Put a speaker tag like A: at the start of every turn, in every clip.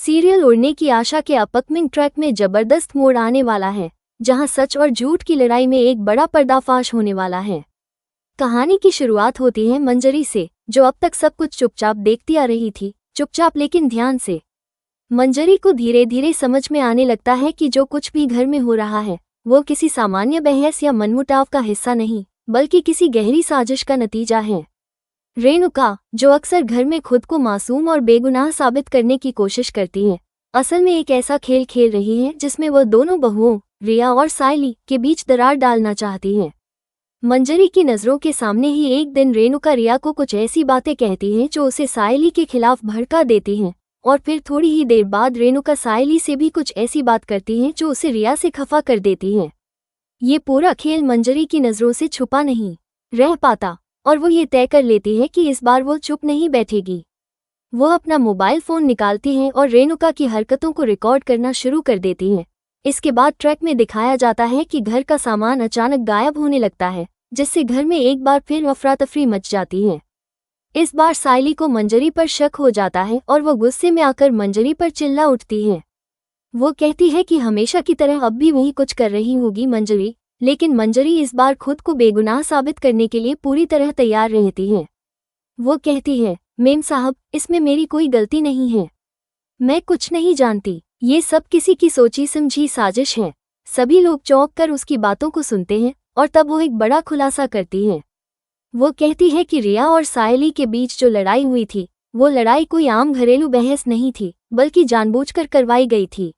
A: Serial उड़ने की आशा के अपकमिंग ट्रैक में जबरदस्त मोड़ आने वाला है, जहां सच और झूठ की लड़ाई में एक बड़ा पर्दाफाश होने वाला है। कहानी की शुरुआत होती है मंजरी से, जो अब तक सब कुछ चुपचाप देखती आ रही थी, चुपचाप लेकिन ध्यान से। मंजरी को धीरे धीरे समझ में आने लगता है कि जो कुछ भी घर में हो रहा है, वो किसी सामान्य बहस या मनमुटाव का हिस्सा नहीं, बल्कि किसी गहरी साजिश का नतीजा है। रेणुका, जो अक्सर घर में खुद को मासूम और बेगुनाह साबित करने की कोशिश करती है, असल में एक ऐसा खेल खेल रही है जिसमें वह दोनों बहुओं, रिया और सायली, के बीच दरार डालना चाहती है। मंजरी की नज़रों के सामने ही एक दिन रेणुका रिया को कुछ ऐसी बातें कहती है जो उसे सायली के खिलाफ भड़का देती हैं, और फिर थोड़ी ही देर बाद रेणुका सायली से भी कुछ ऐसी बात करती है जो उसे रिया से खफा कर देती है। ये पूरा खेल मंजरी की नज़रों से छुपा नहीं रह पाता, और वो ये तय कर लेती है कि इस बार वो चुप नहीं बैठेगी। वो अपना मोबाइल फ़ोन निकालती है और रेणुका की हरकतों को रिकॉर्ड करना शुरू कर देती है। इसके बाद ट्रैक में दिखाया जाता है कि घर का सामान अचानक गायब होने लगता है, जिससे घर में एक बार फिर अफरा-तफरी मच जाती है। इस बार सायली को मंजरी पर शक हो जाता है और वो गुस्से में आकर मंजरी पर चिल्ला उठती है। वो कहती है कि हमेशा की तरह अब भी वही कुछ कर रही होगी मंजरी, लेकिन मंजरी इस बार खुद को बेगुनाह साबित करने के लिए पूरी तरह तैयार रहती है। वो कहती है, मेम साहब, इसमें मेरी कोई गलती नहीं है। मैं कुछ नहीं जानती, ये सब किसी की सोची समझी साजिश है। सभी लोग चौंक कर उसकी बातों को सुनते हैं और तब वो एक बड़ा खुलासा करती है। वो कहती है कि रिया और सायली के बीच जो लड़ाई हुई थी, वो लड़ाई कोई आम घरेलू बहस नहीं थी, बल्कि जानबूझकर करवाई गई थी।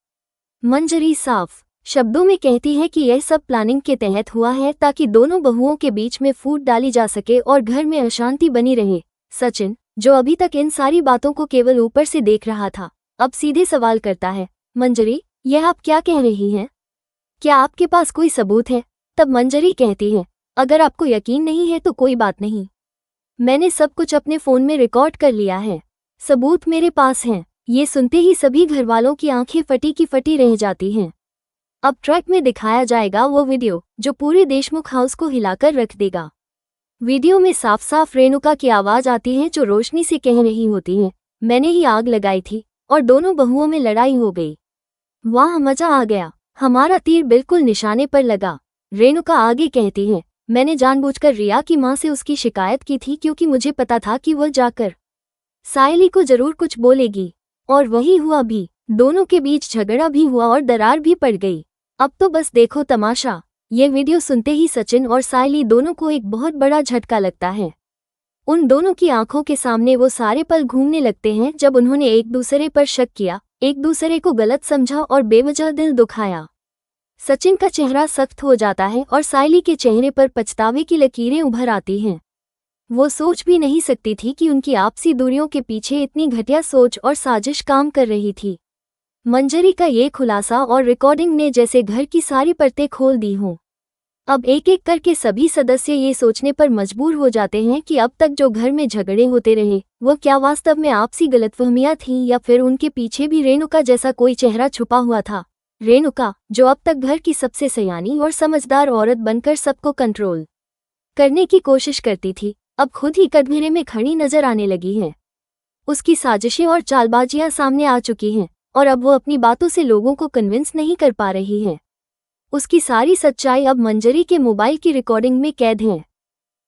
A: मंजरी साफ शब्दों में कहती है कि यह सब प्लानिंग के तहत हुआ है ताकि दोनों बहुओं के बीच में फूट डाली जा सके और घर में अशांति बनी रहे। सचिन, जो अभी तक इन सारी बातों को केवल ऊपर से देख रहा था, अब सीधे सवाल करता है, मंजरी, यह आप क्या कह रही हैं? क्या आपके पास कोई सबूत है? तब मंजरी कहती है, अगर आपको यकीन नहीं है तो कोई बात नहीं, मैंने सब कुछ अपने फ़ोन में रिकॉर्ड कर लिया है, सबूत मेरे पास हैं। ये सुनते ही सभी घरवालों की आंखें फटी की फटी रह जाती हैं। अब ट्रैक में दिखाया जाएगा वो वीडियो जो पूरे देशमुख हाउस को हिलाकर रख देगा। वीडियो में साफ साफ रेणुका की आवाज़ आती है जो रोशनी से कह रही होती है, मैंने ही आग लगाई थी और दोनों बहुओं में लड़ाई हो गई। वाह, मजा आ गया, हमारा तीर बिल्कुल निशाने पर लगा। रेणुका आगे कहती है, मैंने जानबूझकर रिया की माँ से उसकी शिकायत की थी क्योंकि मुझे पता था कि वह जाकर सायली को जरूर कुछ बोलेगी, और वही हुआ भी। दोनों के बीच झगड़ा भी हुआ और दरार भी पड़ गई। अब तो बस देखो तमाशा। ये वीडियो सुनते ही सचिन और सायली दोनों को एक बहुत बड़ा झटका लगता है। उन दोनों की आंखों के सामने वो सारे पल घूमने लगते हैं जब उन्होंने एक दूसरे पर शक किया, एक दूसरे को गलत समझा और बेवजह दिल दुखाया। सचिन का चेहरा सख्त हो जाता है और सायली के चेहरे पर पछतावे की लकीरें उभर आती हैं। वो सोच भी नहीं सकती थी कि उनकी आपसी दूरियों के पीछे इतनी घटिया सोच और साजिश काम कर रही थी। मंजरी का ये खुलासा और रिकॉर्डिंग ने जैसे घर की सारी परतें खोल दी हों। अब एक एक करके सभी सदस्य ये सोचने पर मजबूर हो जाते हैं कि अब तक जो घर में झगड़े होते रहे, वो क्या वास्तव में आपसी गलतफहमियां थीं या फिर उनके पीछे भी रेणुका जैसा कोई चेहरा छुपा हुआ था। रेणुका, जो अब तक घर की सबसे सयानी और समझदार औरत बनकर सबको कंट्रोल करने की कोशिश करती थी, अब खुद ही कटघरे में खड़ी नजर आने लगी है। उसकी साजिशें और चालबाजियां सामने आ चुकी हैं और अब वो अपनी बातों से लोगों को कन्विंस नहीं कर पा रही है। उसकी सारी सच्चाई अब मंजरी के मोबाइल की रिकॉर्डिंग में कैद है।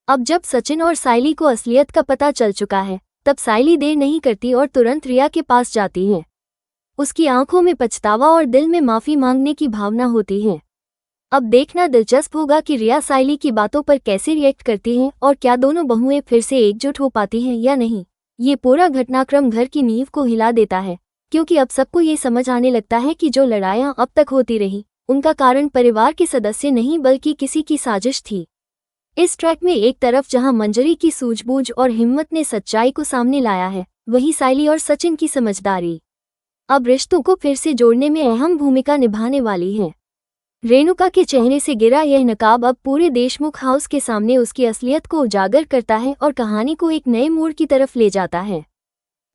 A: अब जब सचिन और सायली को असलियत का पता चल चुका है, तब सायली देर नहीं करती और तुरंत रिया के पास जाती है। उसकी आंखों में पछतावा और दिल में माफ़ी मांगने की भावना होती है। अब देखना दिलचस्प होगा कि रिया सायली की बातों पर कैसे रिएक्ट करती हैं और क्या दोनों बहुएं फिर से एकजुट हो पाती हैं या नहीं। ये पूरा घटनाक्रम घर की नींव को हिला देता है, क्योंकि अब सबको ये समझ आने लगता है कि जो लड़ाइयाँ अब तक होती रही, उनका कारण परिवार के सदस्य नहीं बल्कि किसी की साजिश थी। इस ट्रैक में एक तरफ जहां मंजरी की सूझबूझ और हिम्मत ने सच्चाई को सामने लाया है, वहीं सायली और सचिन की समझदारी अब रिश्तों को फिर से जोड़ने में अहम भूमिका निभाने वाली है। रेणुका के चेहरे से गिरा यह नकाब अब पूरे देशमुख हाउस के सामने उसकी असलियत को उजागर करता है और कहानी को एक नए मोड़ की तरफ ले जाता है।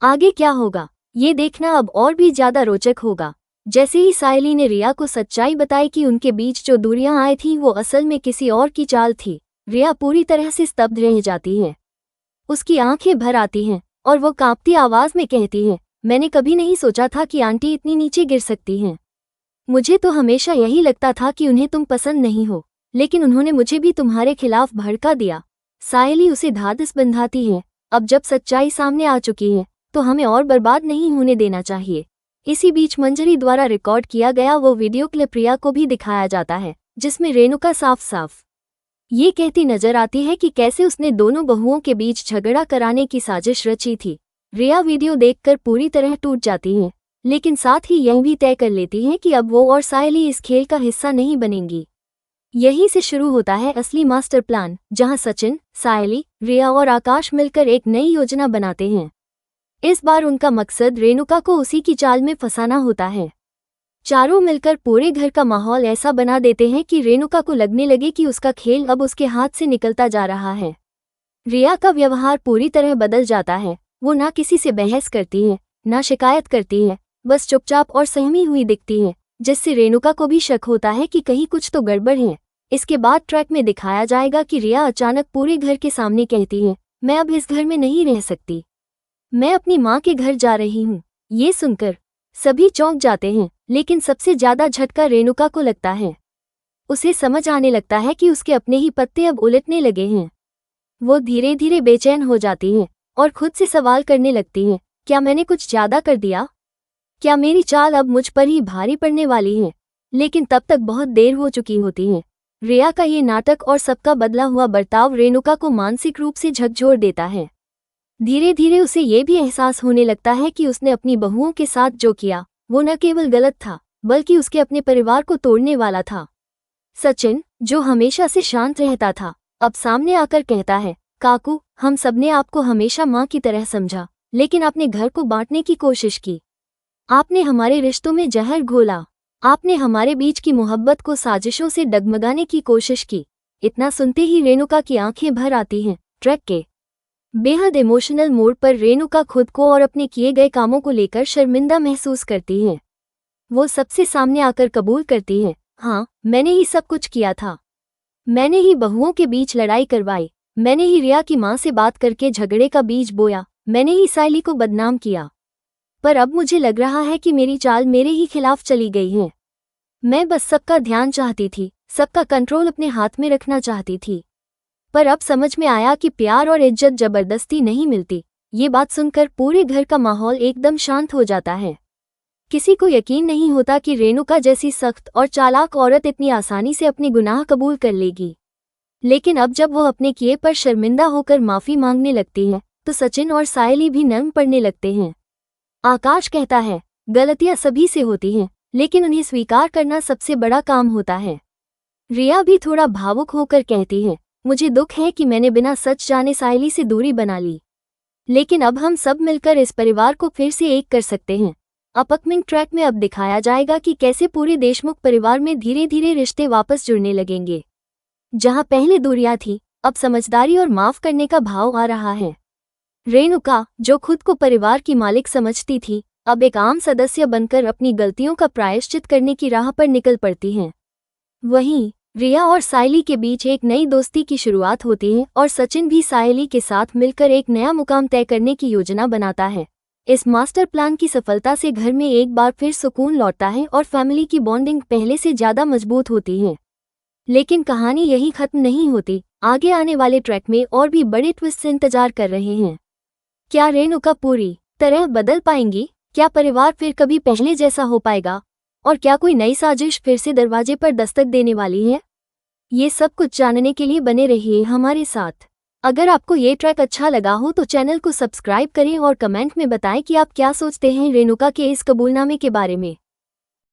A: आगे क्या होगा, ये देखना अब और भी ज्यादा रोचक होगा। जैसे ही सायली ने रिया को सच्चाई बताई कि उनके बीच जो दूरियां आई थीं वो असल में किसी और की चाल थी, रिया पूरी तरह से स्तब्ध रह जाती है। उसकी आंखें भर आती हैं और वो कांपती आवाज में कहती है, मैंने कभी नहीं सोचा था कि आंटी इतनी नीचे गिर सकती हैं। मुझे तो हमेशा यही लगता था कि उन्हें तुम पसंद नहीं हो, लेकिन उन्होंने मुझे भी तुम्हारे खिलाफ भड़का दिया। सायली उसे ढांढस बंधाती है। अब जब सच्चाई सामने आ चुकी है तो हमें और बर्बाद नहीं होने देना चाहिए। इसी बीच मंजरी द्वारा रिकॉर्ड किया गया वो वीडियो क्लिप रिया को भी दिखाया जाता है, जिसमें रेणुका साफ साफ ये कहती नजर आती है कि कैसे उसने दोनों बहुओं के बीच झगड़ा कराने की साजिश रची थी। रिया वीडियो देखकर पूरी तरह टूट जाती है, लेकिन साथ ही यह भी तय कर लेती है कि अब वो और सायली इस खेल का हिस्सा नहीं बनेंगी। यहीं से शुरू होता है असली मास्टर प्लान, जहां सचिन, सायली, रिया और आकाश मिलकर एक नई योजना बनाते हैं। इस बार उनका मकसद रेणुका को उसी की चाल में फंसाना होता है। चारों मिलकर पूरे घर का माहौल ऐसा बना देते हैं कि रेणुका को लगने लगे कि उसका खेल अब उसके हाथ से निकलता जा रहा है। रिया का व्यवहार पूरी तरह बदल जाता है। वो ना किसी से बहस करती है, ना शिकायत करती है, बस चुपचाप और सहमी हुई दिखती है, जिससे रेणुका को भी शक होता है कि कहीं कुछ तो गड़बड़ है। इसके बाद ट्रैक में दिखाया जाएगा कि रिया अचानक पूरे घर के सामने कहती है, मैं अब इस घर में नहीं रह सकती, मैं अपनी माँ के घर जा रही हूँ। ये सुनकर सभी चौंक जाते हैं, लेकिन सबसे ज्यादा झटका रेणुका को लगता है। उसे समझ आने लगता है कि उसके अपने ही पत्ते अब उलटने लगे हैं। वो धीरे धीरे बेचैन हो जाती है और खुद से सवाल करने लगती है, क्या मैंने कुछ ज्यादा कर दिया? क्या मेरी चाल अब मुझ पर ही भारी पड़ने वाली है? लेकिन तब तक बहुत देर हो चुकी होती है। रिया का ये नाटक और सबका बदला हुआ बर्ताव रेणुका को मानसिक रूप से झकझोर देता है। धीरे धीरे उसे ये भी एहसास होने लगता है कि उसने अपनी बहुओं के साथ जो किया वो न केवल गलत था, बल्कि उसके अपने परिवार को तोड़ने वाला था। सचिन, जो हमेशा से शांत रहता था, अब सामने आकर कहता है, काकू, हम सबने आपको हमेशा माँ की तरह समझा, लेकिन आपने घर को बांटने की कोशिश की। आपने हमारे रिश्तों में जहर घोला। आपने हमारे बीच की मोहब्बत को साजिशों से डगमगाने की कोशिश की। इतना सुनते ही रेणुका की आंखें भर आती हैं। ट्रैक के बेहद इमोशनल मोड़ पर रेणुका खुद को और अपने किए गए कामों को लेकर शर्मिंदा महसूस करती है। वो सबसे सामने आकर कबूल करती है, हाँ, मैंने ही सब कुछ किया था। मैंने ही बहुओं के बीच लड़ाई करवाई। मैंने ही रिया की माँ से बात करके झगड़े का बीज बोया। मैंने ही सायली को बदनाम किया। पर अब मुझे लग रहा है कि मेरी चाल मेरे ही खिलाफ चली गई है। मैं बस सबका ध्यान चाहती थी, सबका कंट्रोल अपने हाथ में रखना चाहती थी। पर अब समझ में आया कि प्यार और इज्जत जबरदस्ती नहीं मिलती। ये बात सुनकर पूरे घर का माहौल एकदम शांत हो जाता है। किसी को यकीन नहीं होता कि रेणुका जैसी सख्त और चालाक औरत इतनी आसानी से अपने गुनाह कबूल कर लेगी। लेकिन अब जब वो अपने किए पर शर्मिंदा होकर माफी मांगने लगती है, तो सचिन और सायली भी नर्म पड़ने लगते हैं। आकाश कहता है, गलतियां सभी से होती हैं, लेकिन उन्हें स्वीकार करना सबसे बड़ा काम होता है। रिया भी थोड़ा भावुक होकर कहती है, मुझे दुख है कि मैंने बिना सच जाने सायली से दूरी बना ली, लेकिन अब हम सब मिलकर इस परिवार को फिर से एक कर सकते हैं। अपकमिंग ट्रैक में अब दिखाया जाएगा कि कैसे पूरे देशमुख परिवार में धीरे धीरे रिश्ते वापस जुड़ने लगेंगे। जहां पहले दूरियां थी, अब समझदारी और माफ करने का भाव आ रहा है। रेणुका, जो खुद को परिवार की मालिक समझती थी, अब एक आम सदस्य बनकर अपनी गलतियों का प्रायश्चित करने की राह पर निकल पड़ती हैं। वहीं रिया और सायली के बीच एक नई दोस्ती की शुरुआत होती है और सचिन भी सायली के साथ मिलकर एक नया मुकाम तय करने की योजना बनाता है। इस मास्टर प्लान की सफलता से घर में एक बार फिर सुकून लौटता है और फैमिली की बॉन्डिंग पहले से ज्यादा मजबूत होती है। लेकिन कहानी यही खत्म नहीं होती। आगे आने वाले ट्रैक में और भी बड़े ट्विस्ट इंतजार कर रहे हैं। क्या रेणुका पूरी तरह बदल पाएंगी? क्या परिवार फिर कभी पहले जैसा हो पाएगा? और क्या कोई नई साजिश फिर से दरवाजे पर दस्तक देने वाली है? ये सब कुछ जानने के लिए बने रहिए हमारे साथ। अगर आपको ये ट्रैक अच्छा लगा हो तो चैनल को सब्सक्राइब करें और कमेंट में बताएं कि आप क्या सोचते हैं रेणुका के इस कबूलनामे के बारे में।